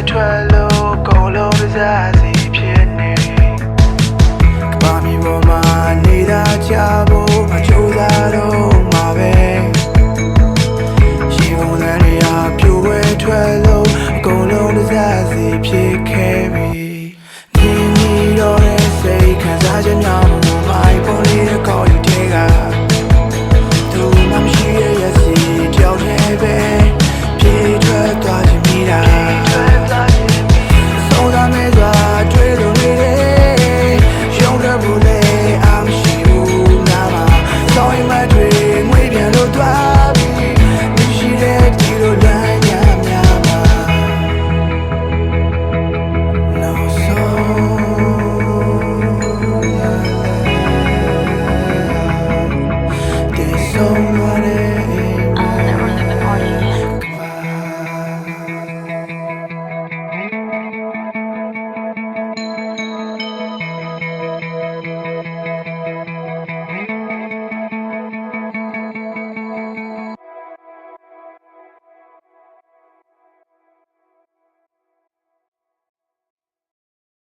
ထွက်လို့ကုန်လုံးပစားစီဖြစ်နေကဘာမီပေါ်မှာနေတာချဖို့မကြိုးစားတော့မှာပဲရှိပုံစံတွေဟာပြိုဝဲထွက်လို့ကုန်လုံးပစားစီဖြစ်ခဲ့ပြီနေနေတော့တဲ့စိတ်ခံစားချက်များ